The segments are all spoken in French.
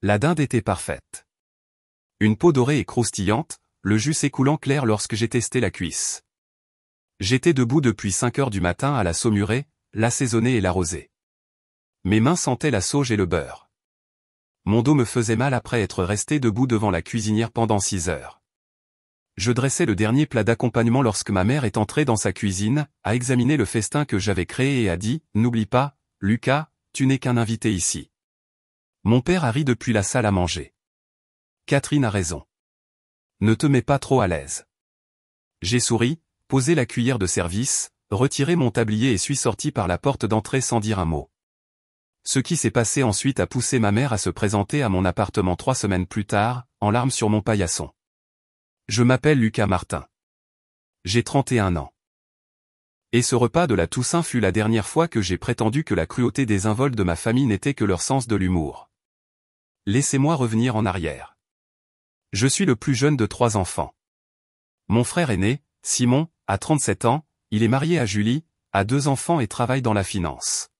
La dinde était parfaite. Une peau dorée et croustillante, le jus s'écoulant clair lorsque j'ai testé la cuisse. J'étais debout depuis 5 heures du matin à la saumurer, l'assaisonner et l'arroser. Mes mains sentaient la sauge et le beurre. Mon dos me faisait mal après être resté debout devant la cuisinière pendant 6 heures. Je dressais le dernier plat d'accompagnement lorsque ma mère est entrée dans sa cuisine, a examiné le festin que j'avais créé et a dit « N'oublie pas, Lucas, tu n'es qu'un invité ici. » Mon père a ri depuis la salle à manger. Catherine a raison. Ne te mets pas trop à l'aise. J'ai souri, posé la cuillère de service, retiré mon tablier et suis sorti par la porte d'entrée sans dire un mot. Ce qui s'est passé ensuite a poussé ma mère à se présenter à mon appartement 3 semaines plus tard, en larmes sur mon paillasson. Je m'appelle Lucas Martin. J'ai 31 ans. Et ce repas de la Toussaint fut la dernière fois que j'ai prétendu que la cruauté désinvolte de ma famille n'était que leur sens de l'humour. Laissez-moi revenir en arrière. Je suis le plus jeune de 3 enfants. Mon frère aîné, Simon, a 37 ans, il est marié à Julie, a 2 enfants et travaille dans la finance.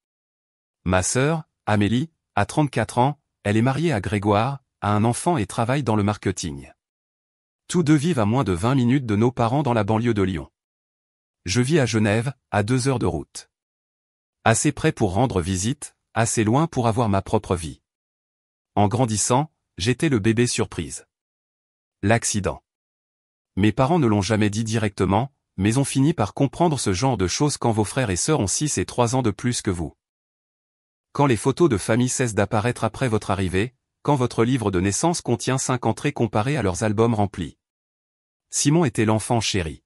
Ma sœur, Amélie, a 34 ans, elle est mariée à Grégoire, a un enfant et travaille dans le marketing. Tous deux vivent à moins de 20 minutes de nos parents dans la banlieue de Lyon. Je vis à Genève, à 2 heures de route. Assez près pour rendre visite, assez loin pour avoir ma propre vie. En grandissant, j'étais le bébé surprise. L'accident. Mes parents ne l'ont jamais dit directement, mais ont fini par comprendre ce genre de choses quand vos frères et sœurs ont 6 et 3 ans de plus que vous. Quand les photos de famille cessent d'apparaître après votre arrivée, quand votre livre de naissance contient 5 entrées comparées à leurs albums remplis. Simon était l'enfant chéri.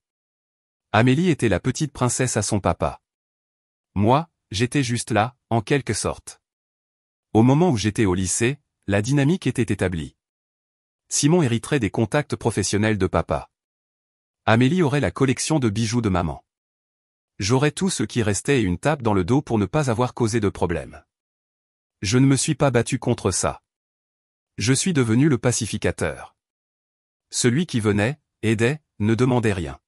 Amélie était la petite princesse à son papa. Moi, j'étais juste là, en quelque sorte. Au moment où j'étais au lycée, la dynamique était établie. Simon hériterait des contacts professionnels de papa. Amélie aurait la collection de bijoux de maman. J'aurais tout ce qui restait et une tape dans le dos pour ne pas avoir causé de problème. Je ne me suis pas battu contre ça. Je suis devenu le pacificateur. Celui qui venait, aidait, ne demandait rien.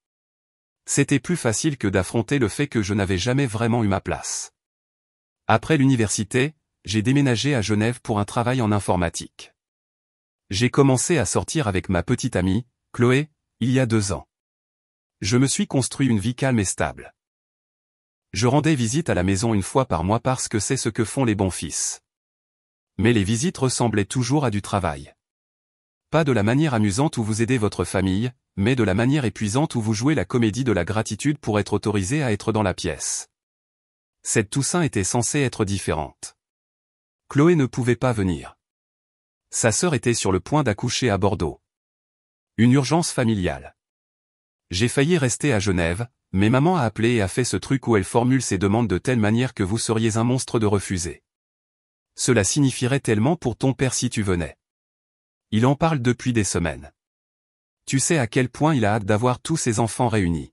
C'était plus facile que d'affronter le fait que je n'avais jamais vraiment eu ma place. Après l'université, j'ai déménagé à Genève pour un travail en informatique. J'ai commencé à sortir avec ma petite amie, Chloé, il y a 2 ans. Je me suis construit une vie calme et stable. Je rendais visite à la maison une fois par mois parce que c'est ce que font les bons fils. Mais les visites ressemblaient toujours à du travail. Pas de la manière amusante où vous aidez votre famille, mais de la manière épuisante où vous jouez la comédie de la gratitude pour être autorisé à être dans la pièce. Cette Toussaint était censée être différente. Chloé ne pouvait pas venir. Sa sœur était sur le point d'accoucher à Bordeaux. Une urgence familiale. J'ai failli rester à Genève, mais maman a appelé et a fait ce truc où elle formule ses demandes de telle manière que vous seriez un monstre de refuser. Cela signifierait tellement pour ton père si tu venais. Il en parle depuis des semaines. Tu sais à quel point il a hâte d'avoir tous ses enfants réunis.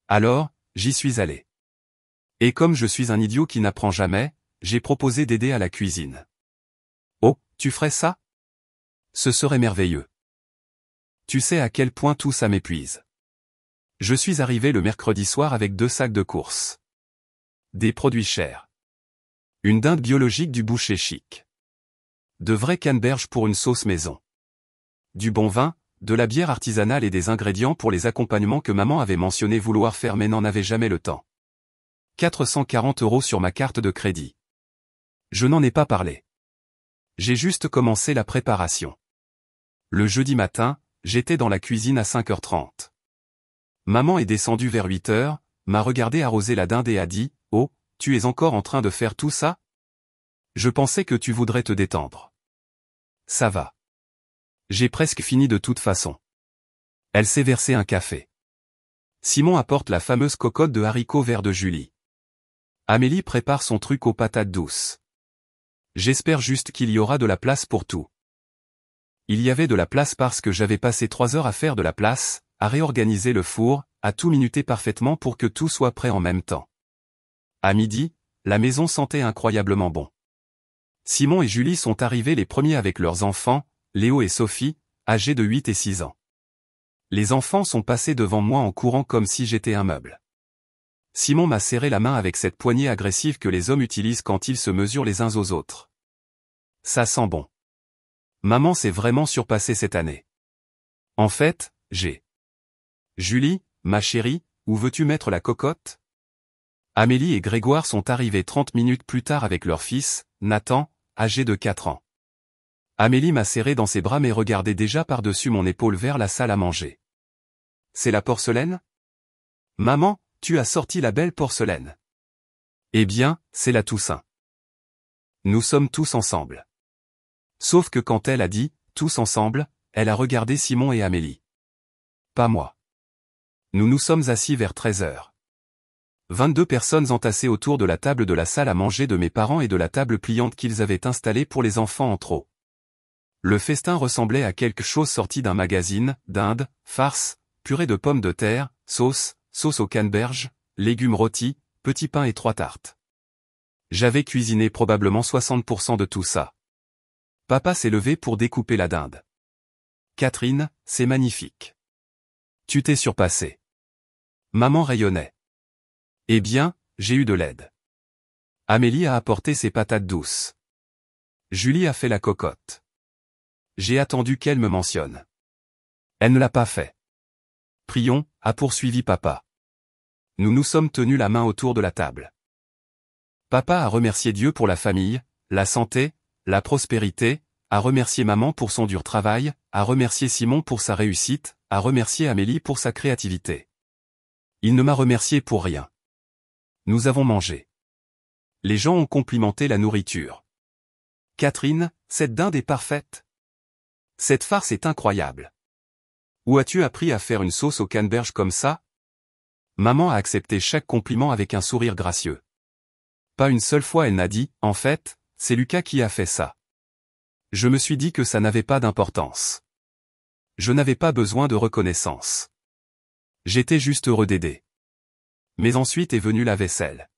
Alors, j'y suis allé. Et comme je suis un idiot qui n'apprend jamais, j'ai proposé d'aider à la cuisine. Oh, tu ferais ça? Ce serait merveilleux. Tu sais à quel point tout ça m'épuise. Je suis arrivé le mercredi soir avec 2 sacs de courses. Des produits chers. Une dinde biologique du boucher chic. De vrais canneberges pour une sauce maison. Du bon vin, de la bière artisanale et des ingrédients pour les accompagnements que maman avait mentionné vouloir faire mais n'en avait jamais le temps. 440 € sur ma carte de crédit. Je n'en ai pas parlé. J'ai juste commencé la préparation. Le jeudi matin, j'étais dans la cuisine à 5h30. Maman est descendue vers 8h, m'a regardé arroser la dinde et a dit « Oh, tu es encore en train de faire tout ça? Je pensais que tu voudrais te détendre. » Ça va. J'ai presque fini de toute façon. Elle s'est versé un café. Simon apporte la fameuse cocotte de haricots verts de Julie. Amélie prépare son truc aux patates douces. J'espère juste qu'il y aura de la place pour tout. Il y avait de la place parce que j'avais passé 3 heures à faire de la place, à réorganiser le four, à tout minuter parfaitement pour que tout soit prêt en même temps. À midi, la maison sentait incroyablement bon. Simon et Julie sont arrivés les premiers avec leurs enfants, Léo et Sophie, âgés de 8 et 6 ans. Les enfants sont passés devant moi en courant comme si j'étais un meuble. Simon m'a serré la main avec cette poignée agressive que les hommes utilisent quand ils se mesurent les uns aux autres. Ça sent bon. Maman s'est vraiment surpassée cette année. En fait, j'ai... Julie, ma chérie, où veux-tu mettre la cocotte? Amélie et Grégoire sont arrivés 30 minutes plus tard avec leur fils, Nathan, âgé de 4 ans. Amélie m'a serré dans ses bras mais regardait déjà par-dessus mon épaule vers la salle à manger. C'est la porcelaine? Maman, tu as sorti la belle porcelaine. Eh bien, c'est la Toussaint. Nous sommes tous ensemble. Sauf que quand elle a dit « tous ensemble », elle a regardé Simon et Amélie. Pas moi. Nous nous sommes assis vers 13h. 22 personnes entassées autour de la table de la salle à manger de mes parents et de la table pliante qu'ils avaient installée pour les enfants en trop. Le festin ressemblait à quelque chose sorti d'un magazine, dinde, farce, purée de pommes de terre, sauce au canneberge, légumes rôtis, petits pains et 3 tartes. J'avais cuisiné probablement 60% de tout ça. Papa s'est levé pour découper la dinde. Catherine, c'est magnifique. Tu t'es surpassée. Maman rayonnait. Eh bien, j'ai eu de l'aide. Amélie a apporté ses patates douces. Julie a fait la cocotte. J'ai attendu qu'elle me mentionne. Elle ne l'a pas fait. Prions, a poursuivi papa. Nous nous sommes tenus la main autour de la table. Papa a remercié Dieu pour la famille, la santé, la prospérité, a remercié maman pour son dur travail, a remercié Simon pour sa réussite, a remercié Amélie pour sa créativité. Il ne m'a remercié pour rien. Nous avons mangé. Les gens ont complimenté la nourriture. Catherine, cette dinde est parfaite. Cette farce est incroyable. Où as-tu appris à faire une sauce au canneberge comme ça? Maman a accepté chaque compliment avec un sourire gracieux. Pas une seule fois elle n'a dit, en fait, c'est Lucas qui a fait ça. Je me suis dit que ça n'avait pas d'importance. Je n'avais pas besoin de reconnaissance. J'étais juste heureux d'aider. Mais ensuite est venue la vaisselle.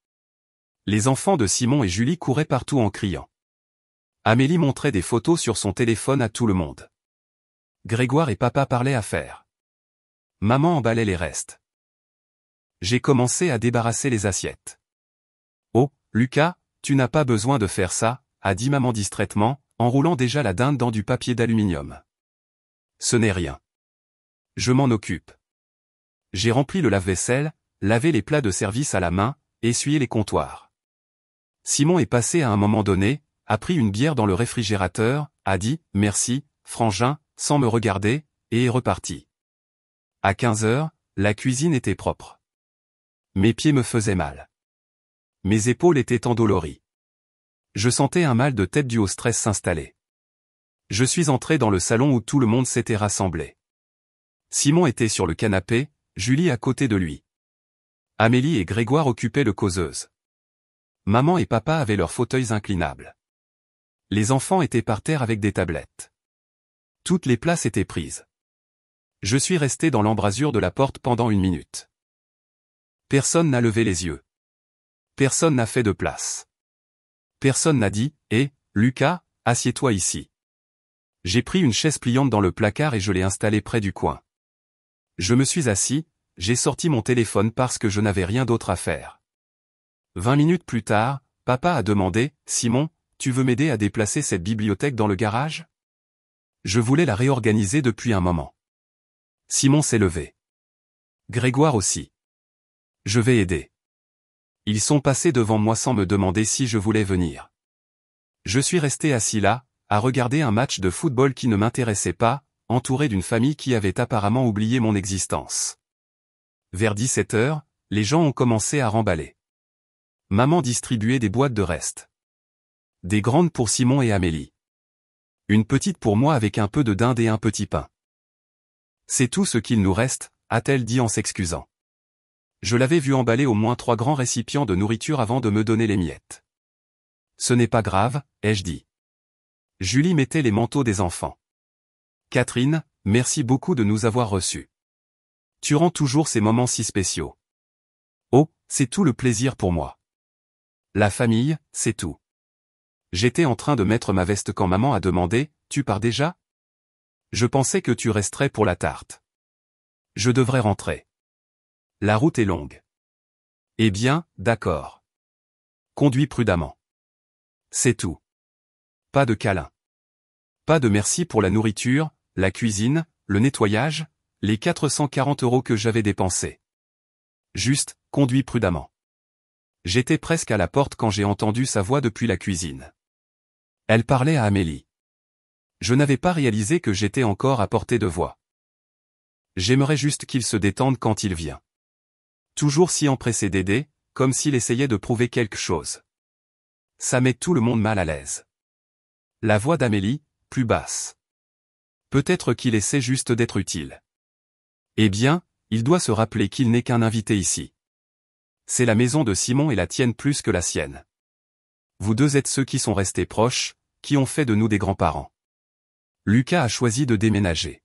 Les enfants de Simon et Julie couraient partout en criant. Amélie montrait des photos sur son téléphone à tout le monde. Grégoire et papa parlaient affaires. Maman emballait les restes. J'ai commencé à débarrasser les assiettes. Oh, Lucas, tu n'as pas besoin de faire ça, a dit maman distraitement, enroulant déjà la dinde dans du papier d'aluminium. Ce n'est rien. Je m'en occupe. J'ai rempli le lave-vaisselle, lavé les plats de service à la main, essuyé les comptoirs. Simon est passé à un moment donné, a pris une bière dans le réfrigérateur, a dit « Merci, frangin », sans me regarder, et est reparti. À 15h, la cuisine était propre. Mes pieds me faisaient mal. Mes épaules étaient endolories. Je sentais un mal de tête dû au stress s'installer. Je suis entré dans le salon où tout le monde s'était rassemblé. Simon était sur le canapé, Julie à côté de lui. Amélie et Grégoire occupaient le causeuse. Maman et papa avaient leurs fauteuils inclinables. Les enfants étaient par terre avec des tablettes. Toutes les places étaient prises. Je suis resté dans l'embrasure de la porte pendant 1 minute. Personne n'a levé les yeux. Personne n'a fait de place. Personne n'a dit « Hé, Lucas, assieds-toi ici ». J'ai pris une chaise pliante dans le placard et je l'ai installée près du coin. Je me suis assis, j'ai sorti mon téléphone parce que je n'avais rien d'autre à faire. 20 minutes plus tard, papa a demandé « Simon, tu veux m'aider à déplacer cette bibliothèque dans le garage ?» Je voulais la réorganiser depuis un moment. Simon s'est levé. Grégoire aussi. Je vais aider. Ils sont passés devant moi sans me demander si je voulais venir. Je suis resté assis là, à regarder un match de football qui ne m'intéressait pas, entouré d'une famille qui avait apparemment oublié mon existence. Vers 17h, les gens ont commencé à remballer. Maman distribuait des boîtes de restes. Des grandes pour Simon et Amélie. Une petite pour moi avec un peu de dinde et un petit pain. C'est tout ce qu'il nous reste, a-t-elle dit en s'excusant. Je l'avais vu emballer au moins 3 grands récipients de nourriture avant de me donner les miettes. Ce n'est pas grave, ai-je dit. Julie mettait les manteaux des enfants. Catherine, merci beaucoup de nous avoir reçus. Tu rends toujours ces moments si spéciaux. Oh, c'est tout le plaisir pour moi. La famille, c'est tout. J'étais en train de mettre ma veste quand maman a demandé, tu pars déjà? Je pensais que tu resterais pour la tarte. Je devrais rentrer. La route est longue. Eh bien, d'accord. Conduis prudemment. C'est tout. Pas de câlin. Pas de merci pour la nourriture, la cuisine, le nettoyage, les 440 € que j'avais dépensés. Juste, conduis prudemment. J'étais presque à la porte quand j'ai entendu sa voix depuis la cuisine. Elle parlait à Amélie. Je n'avais pas réalisé que j'étais encore à portée de voix. J'aimerais juste qu'il se détende quand il vient. Toujours si empressé d'aider, comme s'il essayait de prouver quelque chose. Ça met tout le monde mal à l'aise. La voix d'Amélie, plus basse. Peut-être qu'il essaie juste d'être utile. Eh bien, il doit se rappeler qu'il n'est qu'un invité ici. C'est la maison de Simon et la tienne plus que la sienne. Vous deux êtes ceux qui sont restés proches, qui ont fait de nous des grands-parents. Lucas a choisi de déménager.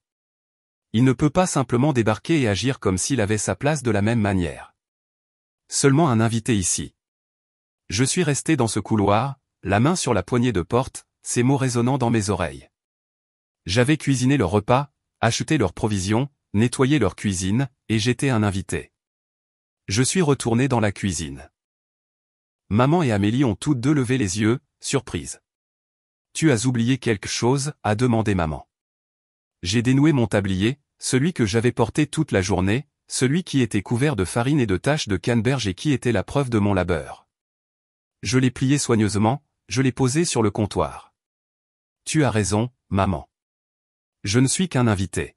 Il ne peut pas simplement débarquer et agir comme s'il avait sa place de la même manière. Seulement un invité ici. Je suis resté dans ce couloir, la main sur la poignée de porte, ces mots résonnant dans mes oreilles. J'avais cuisiné leur repas, acheté leurs provisions, nettoyé leur cuisine, et j'étais un invité. Je suis retourné dans la cuisine. Maman et Amélie ont toutes deux levé les yeux, surprises. « Tu as oublié quelque chose ?» a demandé maman. J'ai dénoué mon tablier, celui que j'avais porté toute la journée, celui qui était couvert de farine et de taches de canneberge et qui était la preuve de mon labeur. Je l'ai plié soigneusement, je l'ai posé sur le comptoir. « Tu as raison, maman. Je ne suis qu'un invité. »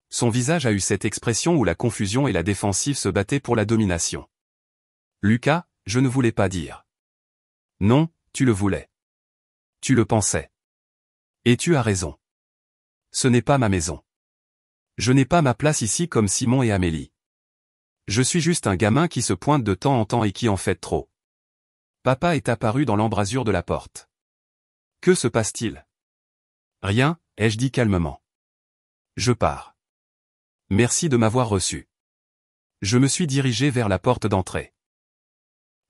Son visage a eu cette expression où la confusion et la défensive se battaient pour la domination. « Lucas, je ne voulais pas dire. »« Non, tu le voulais. Tu le pensais. Et tu as raison. Ce n'est pas ma maison. Je n'ai pas ma place ici comme Simon et Amélie. Je suis juste un gamin qui se pointe de temps en temps et qui en fait trop. » Papa est apparu dans l'embrasure de la porte. « Que se passe-t-il ? » ?»« Rien, ai-je dit calmement. Je pars. Merci de m'avoir reçu. » Je me suis dirigé vers la porte d'entrée.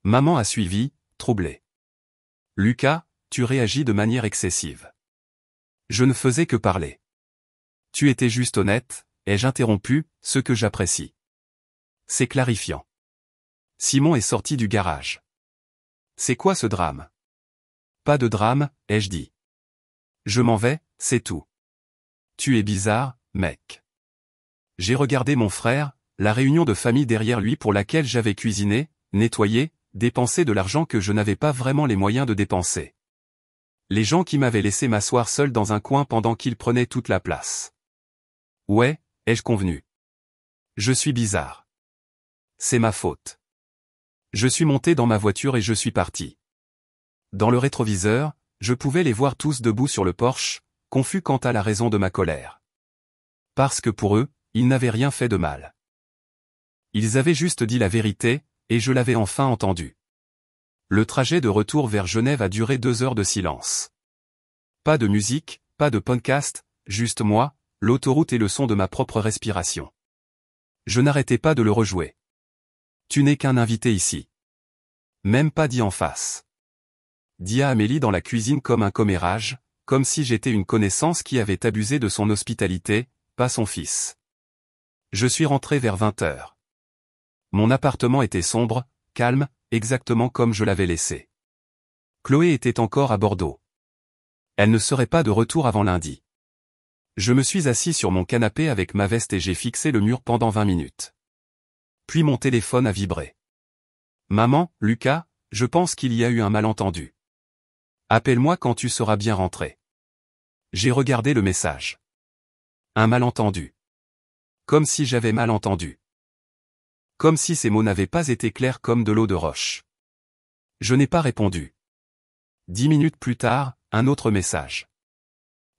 Maman a suivi, troublée. « Lucas, tu réagis de manière excessive. » Je ne faisais que parler. « Tu étais juste honnête, ai-je interrompu, ce que j'apprécie. C'est clarifiant. » Simon est sorti du garage. « C'est quoi ce drame ? » ?»« Pas de drame, ai-je dit. Je m'en vais, c'est tout. » « Tu es bizarre, mec. » J'ai regardé mon frère, la réunion de famille derrière lui pour laquelle j'avais cuisiné, nettoyé, dépensé de l'argent que je n'avais pas vraiment les moyens de dépenser. Les gens qui m'avaient laissé m'asseoir seul dans un coin pendant qu'ils prenaient toute la place. Ouais, ai-je convenu. Je suis bizarre. C'est ma faute. Je suis monté dans ma voiture et je suis parti. Dans le rétroviseur, je pouvais les voir tous debout sur le porche, confus quant à la raison de ma colère. Parce que pour eux, ils n'avaient rien fait de mal. Ils avaient juste dit la vérité, et je l'avais enfin entendu. Le trajet de retour vers Genève a duré 2 heures de silence. Pas de musique, pas de podcast, juste moi, l'autoroute et le son de ma propre respiration. Je n'arrêtais pas de le rejouer. Tu n'es qu'un invité ici. Même pas dit en face. Dit à Amélie dans la cuisine comme un commérage, comme si j'étais une connaissance qui avait abusé de son hospitalité, pas son fils. Je suis rentré vers 20 heures. Mon appartement était sombre, calme, exactement comme je l'avais laissé. Chloé était encore à Bordeaux. Elle ne serait pas de retour avant lundi. Je me suis assis sur mon canapé avec ma veste et j'ai fixé le mur pendant 20 minutes. Puis mon téléphone a vibré. Maman, Lucas, je pense qu'il y a eu un malentendu. Appelle-moi quand tu seras bien rentré. J'ai regardé le message. Un malentendu. Comme si j'avais mal entendu. Comme si ces mots n'avaient pas été clairs comme de l'eau de roche. Je n'ai pas répondu. 10 minutes plus tard, un autre message.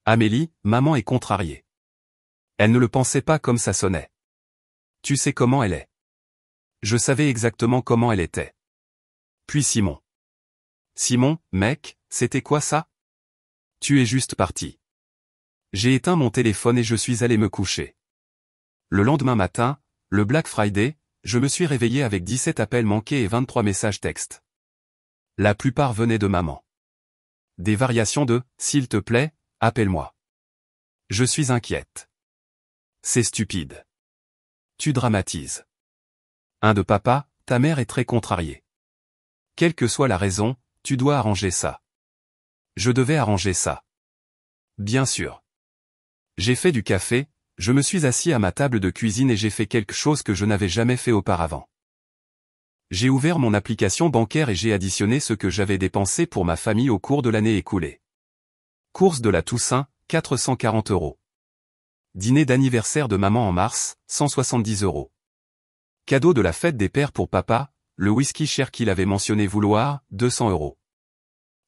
Amélie, maman est contrariée. Elle ne le pensait pas comme ça sonnait. Tu sais comment elle est. Je savais exactement comment elle était. Puis Simon. Simon, mec, c'était quoi ça? Tu es juste parti. J'ai éteint mon téléphone et je suis allé me coucher. Le lendemain matin, le Black Friday, je me suis réveillé avec 17 appels manqués et 23 messages textes. La plupart venaient de maman. Des variations de « s'il te plaît, appelle-moi ». Je suis inquiète. C'est stupide. Tu dramatises. Un de papa, ta mère est très contrariée. Quelle que soit la raison, tu dois arranger ça. Je devais arranger ça. Bien sûr. J'ai fait du café, je me suis assis à ma table de cuisine et j'ai fait quelque chose que je n'avais jamais fait auparavant. J'ai ouvert mon application bancaire et j'ai additionné ce que j'avais dépensé pour ma famille au cours de l'année écoulée. Course de la Toussaint, 440 €. Dîner d'anniversaire de maman en mars, 170 €. Cadeau de la fête des pères pour papa, le whisky cher qu'il avait mentionné vouloir, 200 €.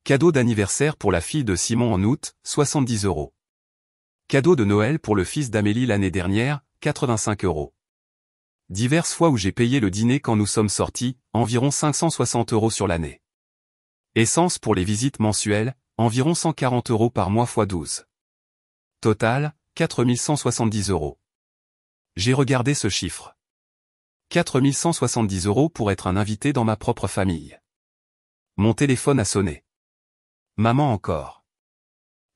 Cadeau d'anniversaire pour la fille de Simon en août, 70 €. Cadeau de Noël pour le fils d'Amélie l'année dernière, 85 €. Diverses fois où j'ai payé le dîner quand nous sommes sortis, environ 560 € sur l'année. Essence pour les visites mensuelles, environ 140 € par mois x 12. Total, 4170 €. J'ai regardé ce chiffre. 4170 € pour être un invité dans ma propre famille. Mon téléphone a sonné. Maman encore.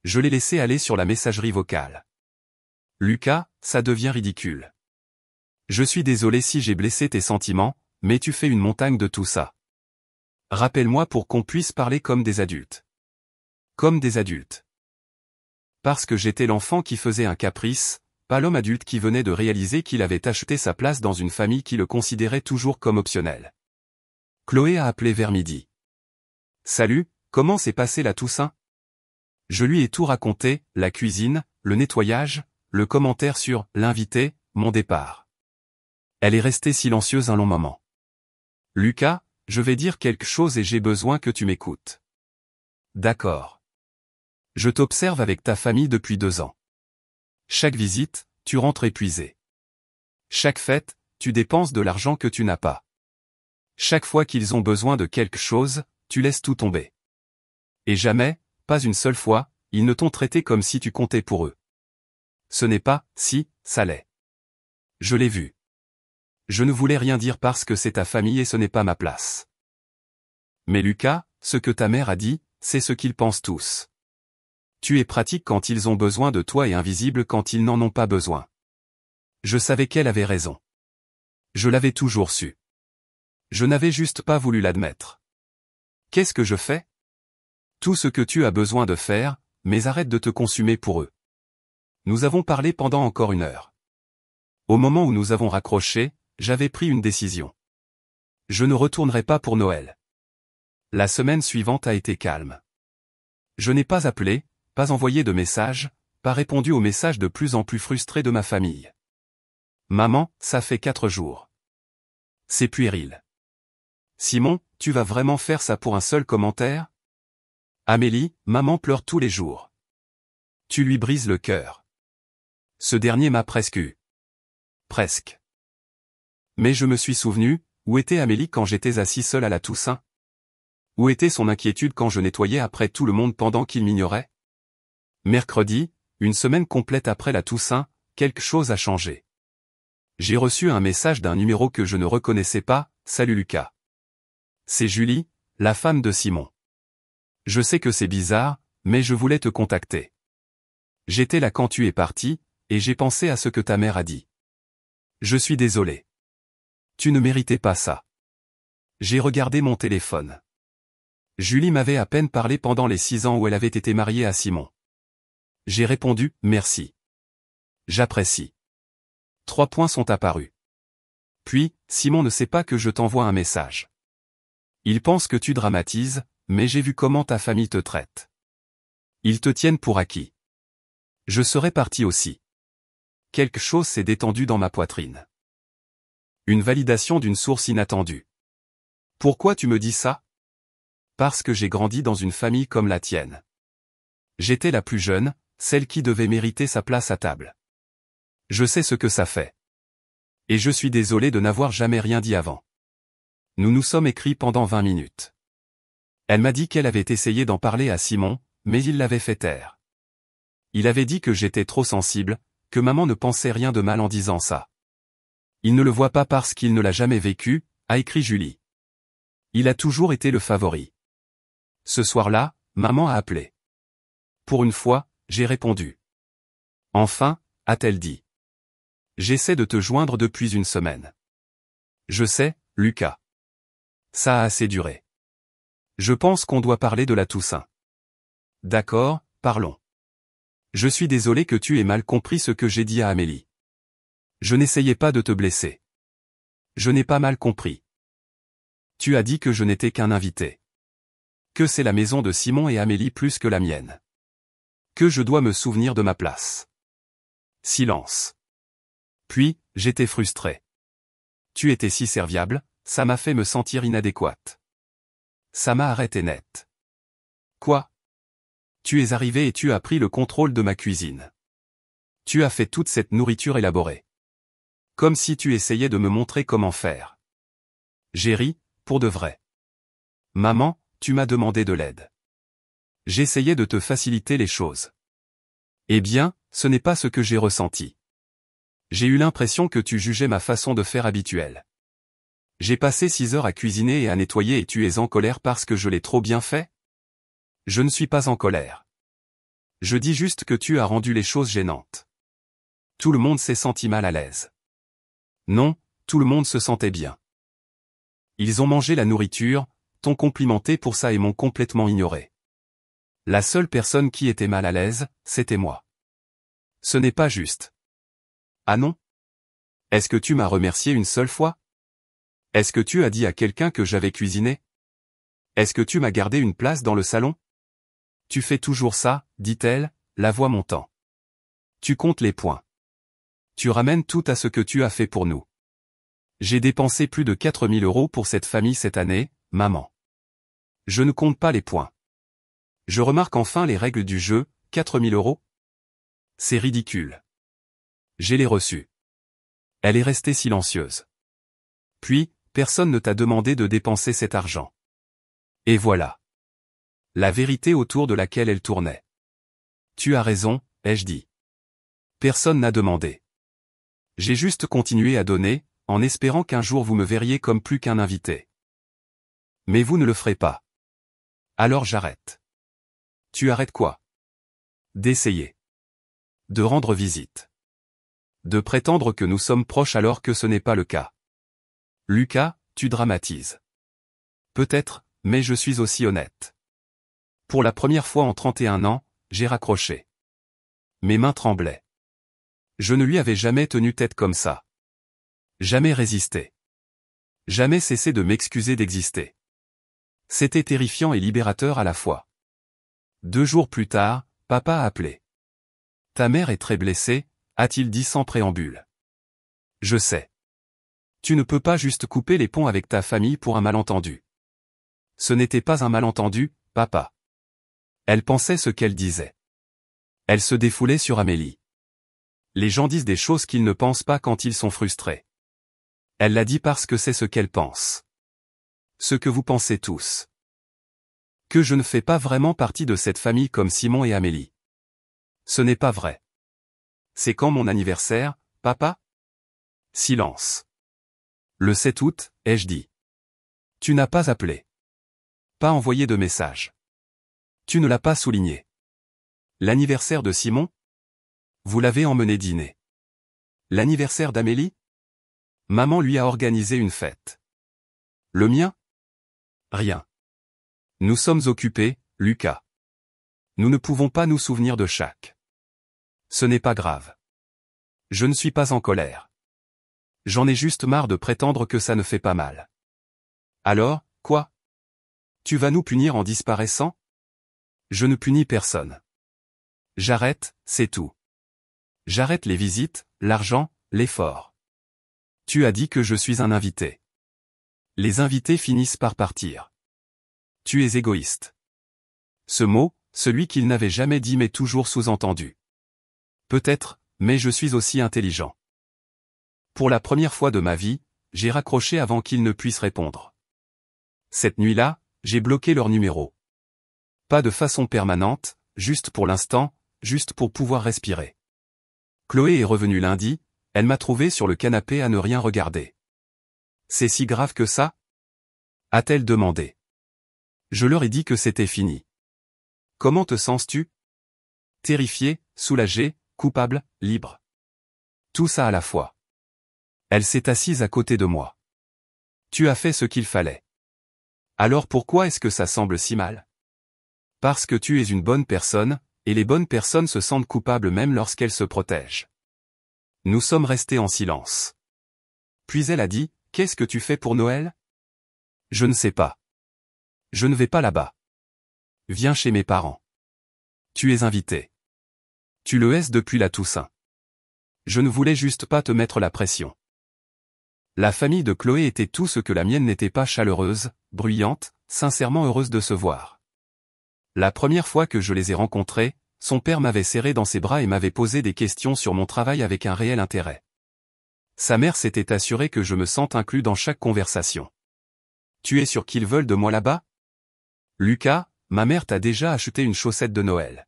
Je l'ai laissé aller sur la messagerie vocale. Lucas, ça devient ridicule. Je suis désolé si j'ai blessé tes sentiments, mais tu fais une montagne de tout ça. Rappelle-moi pour qu'on puisse parler comme des adultes. Comme des adultes. Parce que j'étais l'enfant qui faisait un caprice, pas l'homme adulte qui venait de réaliser qu'il avait acheté sa place dans une famille qui le considérait toujours comme optionnel. Chloé a appelé vers midi. Salut, comment s'est passée la Toussaint? Je lui ai tout raconté, la cuisine, le nettoyage, le commentaire sur l'invité, mon départ. Elle est restée silencieuse un long moment. Lucas, je vais dire quelque chose et j'ai besoin que tu m'écoutes. D'accord. Je t'observe avec ta famille depuis 2 ans. Chaque visite, tu rentres épuisé. Chaque fête, tu dépenses de l'argent que tu n'as pas. Chaque fois qu'ils ont besoin de quelque chose, tu laisses tout tomber. Et jamais, pas une seule fois, ils ne t'ont traité comme si tu comptais pour eux. Ce n'est pas, si, ça l'est. Je l'ai vu. Je ne voulais rien dire parce que c'est ta famille et ce n'est pas ma place. Mais Lucas, ce que ta mère a dit, c'est ce qu'ils pensent tous. Tu es pratique quand ils ont besoin de toi et invisible quand ils n'en ont pas besoin. Je savais qu'elle avait raison. Je l'avais toujours su. Je n'avais juste pas voulu l'admettre. Qu'est-ce que je fais? Tout ce que tu as besoin de faire, mais arrête de te consumer pour eux. Nous avons parlé pendant encore 1 heure. Au moment où nous avons raccroché, j'avais pris une décision. Je ne retournerai pas pour Noël. La semaine suivante a été calme. Je n'ai pas appelé, pas envoyé de message, pas répondu aux messages de plus en plus frustrés de ma famille. Maman, ça fait 4 jours. C'est puéril. Simon, tu vas vraiment faire ça pour un seul commentaire? Amélie, maman pleure tous les jours. Tu lui brises le cœur. Ce dernier m'a presque eu. Presque. Mais je me suis souvenu, où était Amélie quand j'étais assis seul à la Toussaint? Où était son inquiétude quand je nettoyais après tout le monde pendant qu'il m'ignorait? Mercredi, une semaine complète après la Toussaint, quelque chose a changé. J'ai reçu un message d'un numéro que je ne reconnaissais pas, « Salut Lucas. C'est Julie, la femme de Simon. Je sais que c'est bizarre, mais je voulais te contacter. J'étais là quand tu es parti, et j'ai pensé à ce que ta mère a dit. Je suis désolé. Tu ne méritais pas ça. J'ai regardé mon téléphone. Julie m'avait à peine parlé pendant les 6 ans où elle avait été mariée à Simon. J'ai répondu, merci. J'apprécie. 3 points sont apparus. Puis, Simon ne sait pas que je t'envoie un message. Il pense que tu dramatises, mais j'ai vu comment ta famille te traite. Ils te tiennent pour acquis. Je serais parti aussi. Quelque chose s'est détendu dans ma poitrine. Une validation d'une source inattendue. Pourquoi tu me dis ça? Parce que j'ai grandi dans une famille comme la tienne. J'étais la plus jeune, celle qui devait mériter sa place à table. Je sais ce que ça fait. Et je suis désolé de n'avoir jamais rien dit avant. Nous nous sommes écrits pendant 20 minutes. Elle m'a dit qu'elle avait essayé d'en parler à Simon, mais il l'avait fait taire. Il avait dit que j'étais trop sensible, que maman ne pensait rien de mal en disant ça. Il ne le voit pas parce qu'il ne l'a jamais vécu, a écrit Julie. Il a toujours été le favori. Ce soir-là, maman a appelé. Pour une fois, j'ai répondu. Enfin, a-t-elle dit. J'essaie de te joindre depuis 1 semaine. Je sais, Lucas. Ça a assez duré. Je pense qu'on doit parler de la Toussaint. D'accord, parlons. Je suis désolé que tu aies mal compris ce que j'ai dit à Amélie. Je n'essayais pas de te blesser. Je n'ai pas mal compris. Tu as dit que je n'étais qu'un invité. Que c'est la maison de Simon et Amélie plus que la mienne. Que je dois me souvenir de ma place. Silence. Puis, j'étais frustré. Tu étais si serviable, ça m'a fait me sentir inadéquate. Ça m'a arrêté net. Quoi? Tu es arrivé et tu as pris le contrôle de ma cuisine. Tu as fait toute cette nourriture élaborée. Comme si tu essayais de me montrer comment faire. J'ai ri, pour de vrai. Maman, tu m'as demandé de l'aide. J'essayais de te faciliter les choses. Eh bien, ce n'est pas ce que j'ai ressenti. J'ai eu l'impression que tu jugeais ma façon de faire habituelle. J'ai passé 6 heures à cuisiner et à nettoyer et tu es en colère parce que je l'ai trop bien fait? Je ne suis pas en colère. Je dis juste que tu as rendu les choses gênantes. Tout le monde s'est senti mal à l'aise. Non, tout le monde se sentait bien. Ils ont mangé la nourriture, t'ont complimenté pour ça et m'ont complètement ignoré. La seule personne qui était mal à l'aise, c'était moi. Ce n'est pas juste. Ah non? Est-ce que tu m'as remercié une seule fois? Est-ce que tu as dit à quelqu'un que j'avais cuisiné? Est-ce que tu m'as gardé une place dans le salon? Tu fais toujours ça, dit-elle, la voix montant. Tu comptes les points. Tu ramènes tout à ce que tu as fait pour nous. J'ai dépensé plus de 4 000 € pour cette famille cette année, maman. Je ne compte pas les points. Je remarque enfin les règles du jeu, 4 000 €? C'est ridicule. J'ai les reçus. Elle est restée silencieuse. Puis, personne ne t'a demandé de dépenser cet argent. Et voilà. La vérité autour de laquelle elle tournait. Tu as raison, ai-je dit. Personne n'a demandé. J'ai juste continué à donner, en espérant qu'un jour vous me verriez comme plus qu'un invité. Mais vous ne le ferez pas. Alors j'arrête. Tu arrêtes quoi? D'essayer. De rendre visite. De prétendre que nous sommes proches alors que ce n'est pas le cas. Lucas, tu dramatises. Peut-être, mais je suis aussi honnête. Pour la première fois en 31 ans, j'ai raccroché. Mes mains tremblaient. Je ne lui avais jamais tenu tête comme ça. Jamais résisté. Jamais cessé de m'excuser d'exister. C'était terrifiant et libérateur à la fois. 2 jours plus tard, papa a appelé. Ta mère est très blessée, a-t-il dit sans préambule. Je sais. Tu ne peux pas juste couper les ponts avec ta famille pour un malentendu. Ce n'était pas un malentendu, papa. Elle pensait ce qu'elle disait. Elle se défoulait sur Amélie. Les gens disent des choses qu'ils ne pensent pas quand ils sont frustrés. Elle l'a dit parce que c'est ce qu'elle pense. Ce que vous pensez tous. Que je ne fais pas vraiment partie de cette famille comme Simon et Amélie. Ce n'est pas vrai. C'est quand mon anniversaire, papa? Silence. Le 7 août, ai-je dit. Tu n'as pas appelé. Pas envoyé de message. Tu ne l'as pas souligné. L'anniversaire de Simon? Vous l'avez emmené dîner. L'anniversaire d'Amélie? Maman lui a organisé une fête. Le mien? Rien. Nous sommes occupés, Lucas. Nous ne pouvons pas nous souvenir de chaque. Ce n'est pas grave. Je ne suis pas en colère. J'en ai juste marre de prétendre que ça ne fait pas mal. Alors, quoi? Tu vas nous punir en disparaissant? Je ne punis personne. J'arrête, c'est tout. J'arrête les visites, l'argent, l'effort. Tu as dit que je suis un invité. Les invités finissent par partir. Tu es égoïste. Ce mot, celui qu'il n'avait jamais dit mais toujours sous-entendu. Peut-être, mais je suis aussi intelligent. Pour la première fois de ma vie, j'ai raccroché avant qu'ils ne puissent répondre. Cette nuit-là, j'ai bloqué leur numéro. Pas de façon permanente, juste pour l'instant, juste pour pouvoir respirer. Chloé est revenue lundi, elle m'a trouvé sur le canapé à ne rien regarder. C'est si grave que ça? A-t-elle demandé. Je leur ai dit que c'était fini. Comment te sens-tu? Terrifié, soulagé, coupable, libre. Tout ça à la fois. Elle s'est assise à côté de moi. Tu as fait ce qu'il fallait. Alors pourquoi est-ce que ça semble si mal? Parce que tu es une bonne personne, et les bonnes personnes se sentent coupables même lorsqu'elles se protègent. Nous sommes restés en silence. Puis elle a dit, « Qu'est-ce que tu fais pour Noël ?»« Je ne sais pas. Je ne vais pas là-bas. Viens chez mes parents. Tu es invité. Tu le es depuis la Toussaint. Je ne voulais juste pas te mettre la pression. » La famille de Chloé était tout ce que la mienne n'était pas, chaleureuse, bruyante, sincèrement heureuse de se voir. La première fois que je les ai rencontrés, son père m'avait serré dans ses bras et m'avait posé des questions sur mon travail avec un réel intérêt. Sa mère s'était assurée que je me sente inclus dans chaque conversation. « Tu es sûr qu'ils veulent de moi là-bas ? Lucas, ma mère t'a déjà acheté une chaussette de Noël. »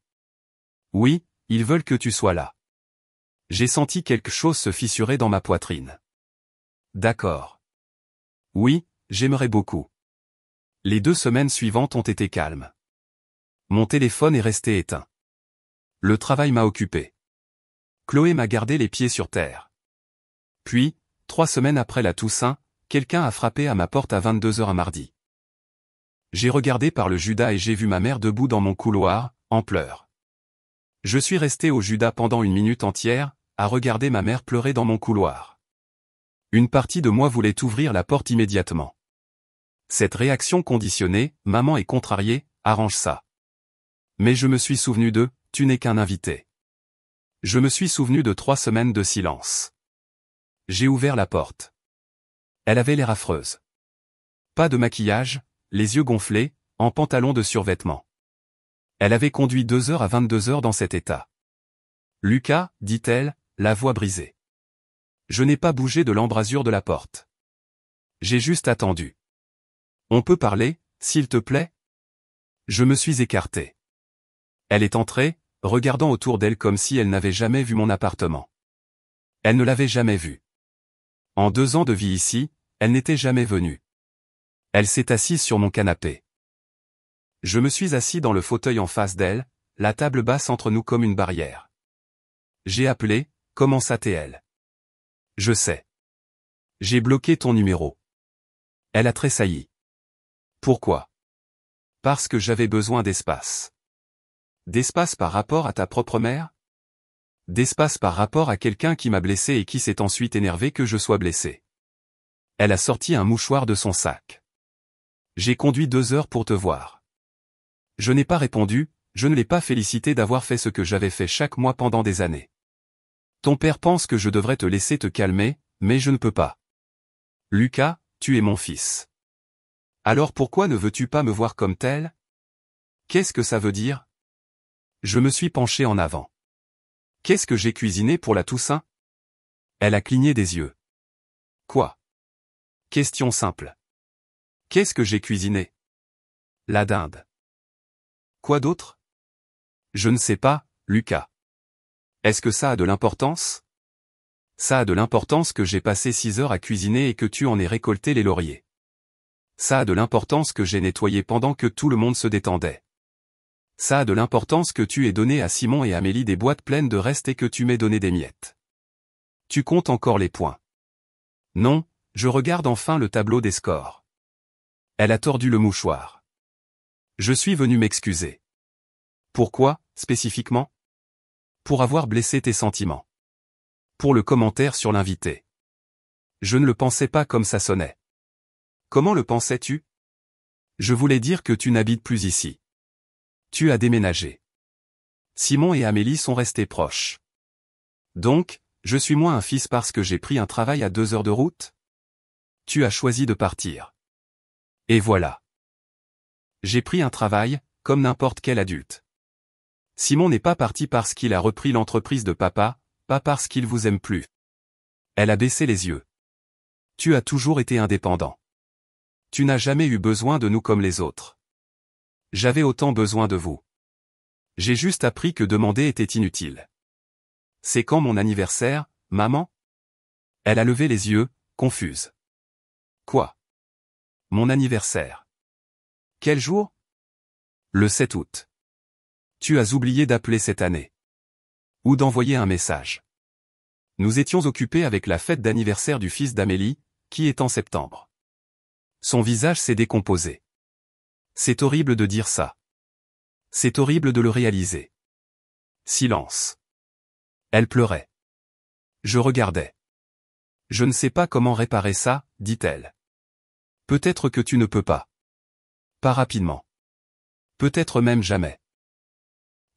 « Oui, ils veulent que tu sois là. » J'ai senti quelque chose se fissurer dans ma poitrine. « D'accord. Oui, j'aimerais beaucoup. » Les 2 semaines suivantes ont été calmes. Mon téléphone est resté éteint. Le travail m'a occupé. Chloé m'a gardé les pieds sur terre. Puis, 3 semaines après la Toussaint, quelqu'un a frappé à ma porte à 22h un mardi. J'ai regardé par le Judas et j'ai vu ma mère debout dans mon couloir, en pleurs. Je suis resté au Judas pendant 1 minute entière, à regarder ma mère pleurer dans mon couloir. Une partie de moi voulait ouvrir la porte immédiatement. Cette réaction conditionnée, maman est contrariée, arrange ça. Mais je me suis souvenu de, tu n'es qu'un invité. Je me suis souvenu de 3 semaines de silence. J'ai ouvert la porte. Elle avait l'air affreuse. Pas de maquillage, les yeux gonflés, en pantalon de survêtement. Elle avait conduit 2h à 22h dans cet état. « Lucas, dit-elle, la voix brisée. Je n'ai pas bougé de l'embrasure de la porte. J'ai juste attendu. On peut parler, s'il te plaît ? Je me suis écarté. Elle est entrée, regardant autour d'elle comme si elle n'avait jamais vu mon appartement. Elle ne l'avait jamais vu. En 2 ans de vie ici, elle n'était jamais venue. Elle s'est assise sur mon canapé. Je me suis assis dans le fauteuil en face d'elle, la table basse entre nous comme une barrière. J'ai appelé, commença-t-elle. Je sais. J'ai bloqué ton numéro. Elle a tressailli. Pourquoi ? Parce que j'avais besoin d'espace. D'espace par rapport à ta propre mère ? D'espace par rapport à quelqu'un qui m'a blessé et qui s'est ensuite énervé que je sois blessé. Elle a sorti un mouchoir de son sac. J'ai conduit 2 heures pour te voir. Je n'ai pas répondu, je ne l'ai pas félicité d'avoir fait ce que j'avais fait chaque mois pendant des années. Ton père pense que je devrais te laisser te calmer, mais je ne peux pas. Lucas, tu es mon fils. Alors pourquoi ne veux-tu pas me voir comme tel ? Qu'est-ce que ça veut dire ? Je me suis penché en avant. Qu'est-ce que j'ai cuisiné pour la Toussaint ? Elle a cligné des yeux. Quoi ? Question simple. Qu'est-ce que j'ai cuisiné ? La dinde. Quoi d'autre ? Je ne sais pas, Lucas. Est-ce que ça a de l'importance ? Ça a de l'importance que j'ai passé 6 heures à cuisiner et que tu en aies récolté les lauriers. Ça a de l'importance que j'ai nettoyé pendant que tout le monde se détendait. Ça a de l'importance que tu aies donné à Simon et Amélie des boîtes pleines de restes et que tu m'aies donné des miettes. Tu comptes encore les points. Non, je regarde enfin le tableau des scores. Elle a tordu le mouchoir. Je suis venu m'excuser. Pourquoi, spécifiquement ? Pour avoir blessé tes sentiments. Pour le commentaire sur l'invité. Je ne le pensais pas comme ça sonnait. Comment le pensais-tu ? Je voulais dire que tu n'habites plus ici. Tu as déménagé. Simon et Amélie sont restés proches. Donc, je suis moins un fils parce que j'ai pris un travail à 2 heures de route ? Tu as choisi de partir. Et voilà. J'ai pris un travail, comme n'importe quel adulte. Simon n'est pas parti parce qu'il a repris l'entreprise de papa, pas parce qu'il vous aime plus. Elle a baissé les yeux. Tu as toujours été indépendant. Tu n'as jamais eu besoin de nous comme les autres. J'avais autant besoin de vous. J'ai juste appris que demander était inutile. C'est quand mon anniversaire, maman ? Elle a levé les yeux, confuse. Quoi ? Mon anniversaire. Quel jour ? Le 7 août. Tu as oublié d'appeler cette année. Ou d'envoyer un message. Nous étions occupés avec la fête d'anniversaire du fils d'Amélie, qui est en septembre. Son visage s'est décomposé. C'est horrible de dire ça. C'est horrible de le réaliser. Silence. Elle pleurait. Je regardais. Je ne sais pas comment réparer ça, dit-elle. Peut-être que tu ne peux pas. Pas rapidement. Peut-être même jamais.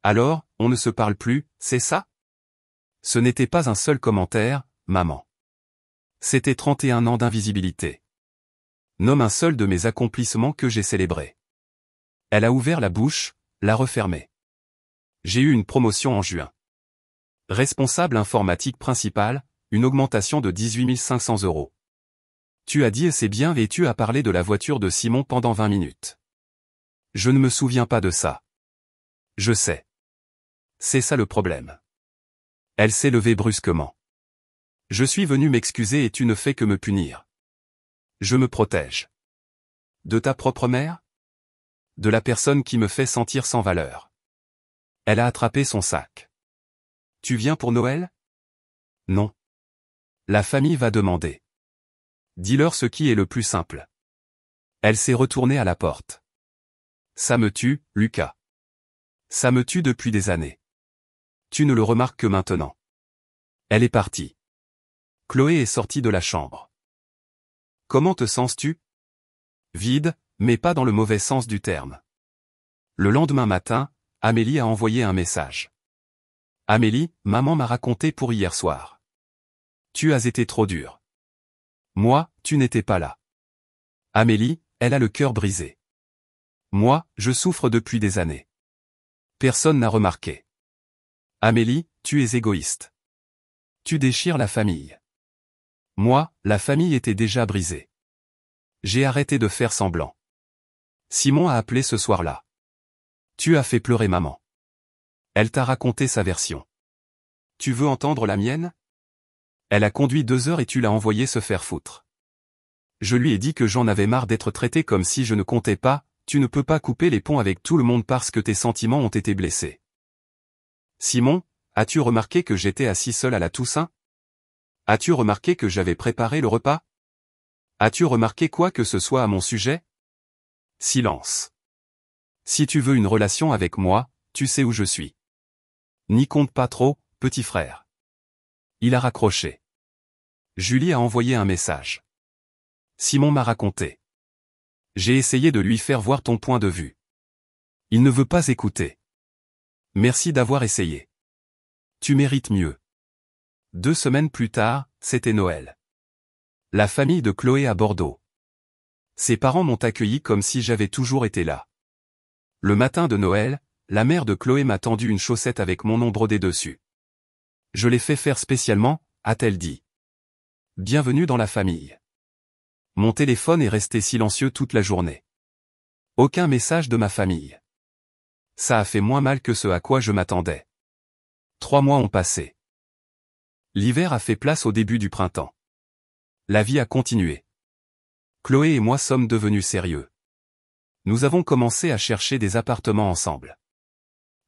Alors, on ne se parle plus, c'est ça? Ce n'était pas un seul commentaire, maman. C'était 31 ans d'invisibilité. Nomme un seul de mes accomplissements que j'ai célébré. Elle a ouvert la bouche, l'a refermée. J'ai eu une promotion en juin. Responsable informatique principal, une augmentation de 18 500 €. Tu as dit c'est bien et tu as parlé de la voiture de Simon pendant 20 minutes. Je ne me souviens pas de ça. Je sais. C'est ça le problème. Elle s'est levée brusquement. Je suis venu m'excuser et tu ne fais que me punir. Je me protège. De ta propre mère? De la personne qui me fait sentir sans valeur. Elle a attrapé son sac. Tu viens pour Noël? Non. La famille va demander. Dis-leur ce qui est le plus simple. Elle s'est retournée à la porte. Ça me tue, Lucas. Ça me tue depuis des années. Tu ne le remarques que maintenant. Elle est partie. Chloé est sortie de la chambre. Comment te sens-tu? Vide, mais pas dans le mauvais sens du terme. Le lendemain matin, Amélie a envoyé un message. Amélie, maman m'a raconté pour hier soir. Tu as été trop dure. Moi, tu n'étais pas là. Amélie, elle a le cœur brisé. Moi, je souffre depuis des années. Personne n'a remarqué. Amélie, tu es égoïste. Tu déchires la famille. Moi, la famille était déjà brisée. J'ai arrêté de faire semblant. Simon a appelé ce soir-là. Tu as fait pleurer maman. Elle t'a raconté sa version. Tu veux entendre la mienne? Elle a conduit 2 heures et tu l'as envoyé se faire foutre. Je lui ai dit que j'en avais marre d'être traité comme si je ne comptais pas, tu ne peux pas couper les ponts avec tout le monde parce que tes sentiments ont été blessés. Simon, as-tu remarqué que j'étais assis seul à la Toussaint? As-tu remarqué que j'avais préparé le repas? As-tu remarqué quoi que ce soit à mon sujet? Silence. Si tu veux une relation avec moi, tu sais où je suis. N'y compte pas trop, petit frère. Il a raccroché. Julie a envoyé un message. Simon m'a raconté. J'ai essayé de lui faire voir ton point de vue. Il ne veut pas écouter. Merci d'avoir essayé. Tu mérites mieux. 2 semaines plus tard, c'était Noël. La famille de Chloé à Bordeaux. Ses parents m'ont accueilli comme si j'avais toujours été là. Le matin de Noël, la mère de Chloé m'a tendu une chaussette avec mon nom brodé dessus. Je l'ai fait faire spécialement, a-t-elle dit. Bienvenue dans la famille. Mon téléphone est resté silencieux toute la journée. Aucun message de ma famille. Ça a fait moins mal que ce à quoi je m'attendais. 3 mois ont passé. L'hiver a fait place au début du printemps. La vie a continué. Chloé et moi sommes devenus sérieux. Nous avons commencé à chercher des appartements ensemble.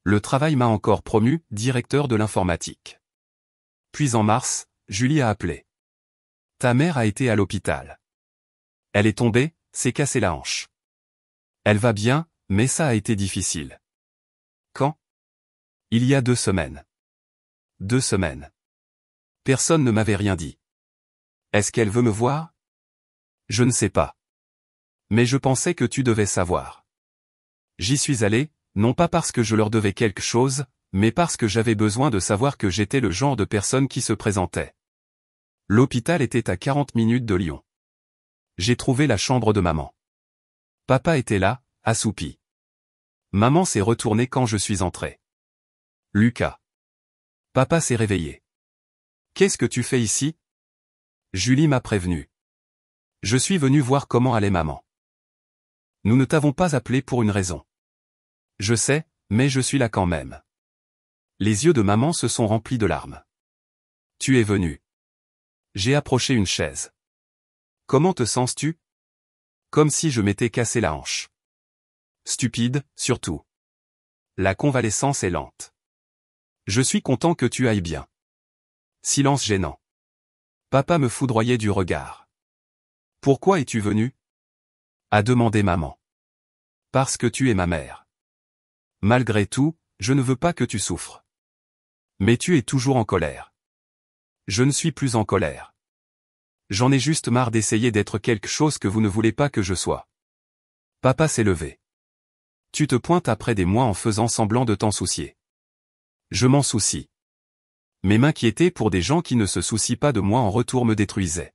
Le travail m'a encore promu, directeur de l'informatique. Puis en mars, Julie a appelé. Ta mère a été à l'hôpital. Elle est tombée, s'est cassé la hanche. Elle va bien, mais ça a été difficile. Quand? Il y a 2 semaines. 2 semaines. Personne ne m'avait rien dit. Est-ce qu'elle veut me voir? Je ne sais pas. Mais je pensais que tu devais savoir. J'y suis allé, non pas parce que je leur devais quelque chose, mais parce que j'avais besoin de savoir que j'étais le genre de personne qui se présentait. L'hôpital était à 40 minutes de Lyon. J'ai trouvé la chambre de maman. Papa était là, assoupi. Maman s'est retournée quand je suis entré. Lucas. Papa s'est réveillé. Qu'est-ce que tu fais ici? Julie m'a prévenu. Je suis venu voir comment allait maman. Nous ne t'avons pas appelé pour une raison. Je sais, mais je suis là quand même. Les yeux de maman se sont remplis de larmes. Tu es venu. J'ai approché une chaise. Comment te sens-tu? Comme si je m'étais cassé la hanche. Stupide, surtout. La convalescence est lente. Je suis content que tu ailles bien. Silence gênant. Papa me foudroyait du regard. Pourquoi es-tu venu? A demandé maman. Parce que tu es ma mère. Malgré tout, je ne veux pas que tu souffres. Mais tu es toujours en colère. Je ne suis plus en colère. J'en ai juste marre d'essayer d'être quelque chose que vous ne voulez pas que je sois. Papa s'est levé. Tu te pointes après des mois en faisant semblant de t'en soucier. Je m'en soucie. Mais m'inquiéter pour des gens qui ne se soucient pas de moi en retour me détruisait.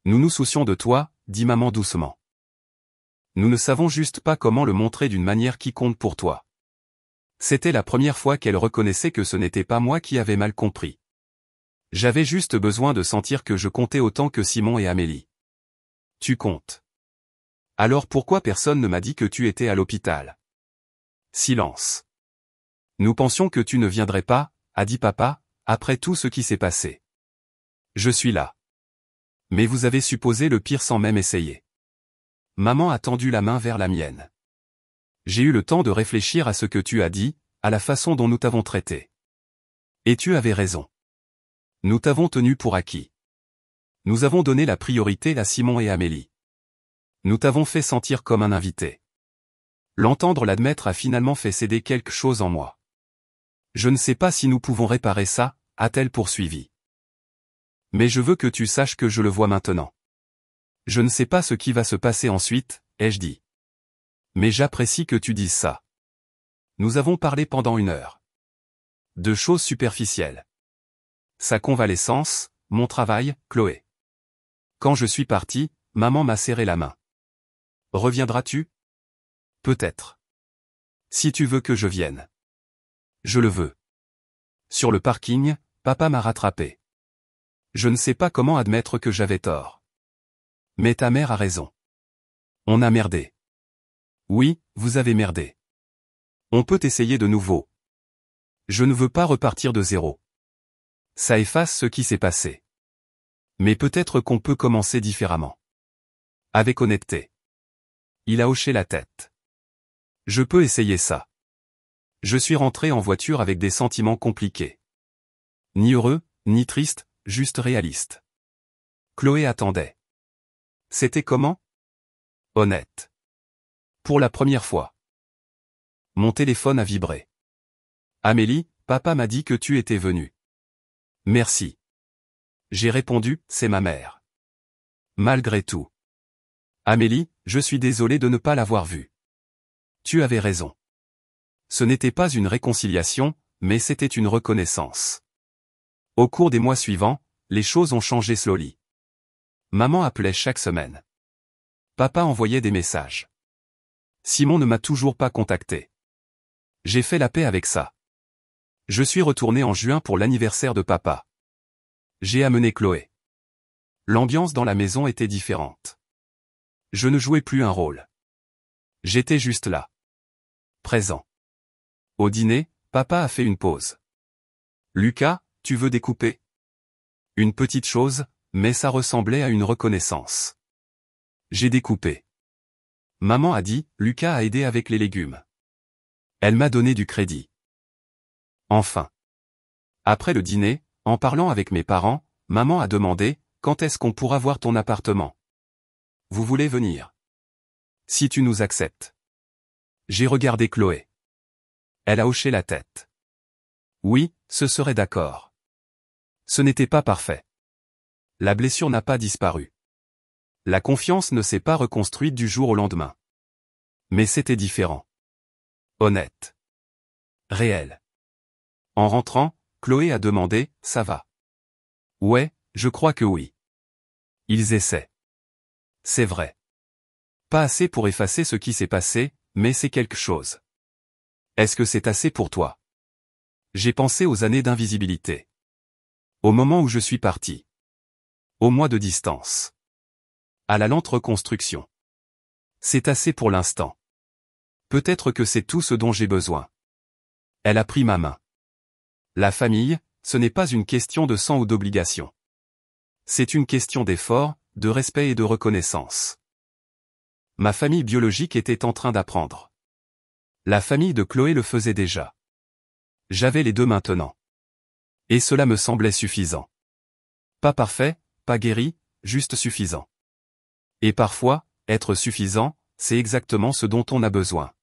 Nous nous soucions de toi, dit maman doucement. Nous ne savons juste pas comment le montrer d'une manière qui compte pour toi. C'était la première fois qu'elle reconnaissait que ce n'était pas moi qui avais mal compris. J'avais juste besoin de sentir que je comptais autant que Simon et Amélie. Tu comptes. Alors pourquoi personne ne m'a dit que tu étais à l'hôpital? Silence. Nous pensions que tu ne viendrais pas, a dit papa, après tout ce qui s'est passé. Je suis là. Mais vous avez supposé le pire sans même essayer. Maman a tendu la main vers la mienne. J'ai eu le temps de réfléchir à ce que tu as dit, à la façon dont nous t'avons traité. Et tu avais raison. Nous t'avons tenu pour acquis. Nous avons donné la priorité à Simon et Amélie. Nous t'avons fait sentir comme un invité. L'entendre l'admettre a finalement fait céder quelque chose en moi. Je ne sais pas si nous pouvons réparer ça, a-t-elle poursuivi. Mais je veux que tu saches que je le vois maintenant. Je ne sais pas ce qui va se passer ensuite, ai-je dit. Mais j'apprécie que tu dises ça. Nous avons parlé pendant 1 heure. De choses superficielles. Sa convalescence, mon travail, Chloé. Quand je suis parti, maman m'a serré la main. Reviendras-tu? Peut-être. Si tu veux que je vienne. Je le veux. Sur le parking, papa m'a rattrapé. Je ne sais pas comment admettre que j'avais tort. Mais ta mère a raison. On a merdé. Oui, vous avez merdé. On peut essayer de nouveau. Je ne veux pas repartir de zéro. Ça efface ce qui s'est passé. Mais peut-être qu'on peut commencer différemment. Avec honnêteté. Il a hoché la tête. Je peux essayer ça. Je suis rentré en voiture avec des sentiments compliqués. Ni heureux, ni triste, juste réaliste. Chloé attendait. C'était comment? Honnête. Pour la première fois. Mon téléphone a vibré. Amélie, papa m'a dit que tu étais venue. Merci. J'ai répondu, c'est ma mère. Malgré tout. Amélie, je suis désolé de ne pas l'avoir vue. Tu avais raison. Ce n'était pas une réconciliation, mais c'était une reconnaissance. Au cours des mois suivants, les choses ont changé slowly. Maman appelait chaque semaine. Papa envoyait des messages. Simon ne m'a toujours pas contacté. J'ai fait la paix avec ça. Je suis retourné en juin pour l'anniversaire de papa. J'ai amené Chloé. L'ambiance dans la maison était différente. Je ne jouais plus un rôle. J'étais juste là. Présent. Au dîner, papa a fait une pause. Lucas, tu veux découper? Une petite chose, mais ça ressemblait à une reconnaissance. J'ai découpé. Maman a dit, Lucas a aidé avec les légumes. Elle m'a donné du crédit. Enfin. Après le dîner, en parlant avec mes parents, maman a demandé, quand est-ce qu'on pourra voir ton appartement? Vous voulez venir? Si tu nous acceptes. J'ai regardé Chloé. Elle a hoché la tête. Oui, ce serait d'accord. Ce n'était pas parfait. La blessure n'a pas disparu. La confiance ne s'est pas reconstruite du jour au lendemain. Mais c'était différent. Honnête. Réel. En rentrant, Chloé a demandé, ça va? Ouais, je crois que oui. Ils essaient. C'est vrai. Pas assez pour effacer ce qui s'est passé, mais c'est quelque chose. Est-ce que c'est assez pour toi? J'ai pensé aux années d'invisibilité. Au moment où je suis parti. Au mois de distance. À la lente reconstruction. C'est assez pour l'instant. Peut-être que c'est tout ce dont j'ai besoin. Elle a pris ma main. La famille, ce n'est pas une question de sang ou d'obligation. C'est une question d'effort, de respect et de reconnaissance. Ma famille biologique était en train d'apprendre. La famille de Chloé le faisait déjà. J'avais les deux maintenant. Et cela me semblait suffisant. Pas parfait, pas guéri, juste suffisant. Et parfois, être suffisant, c'est exactement ce dont on a besoin.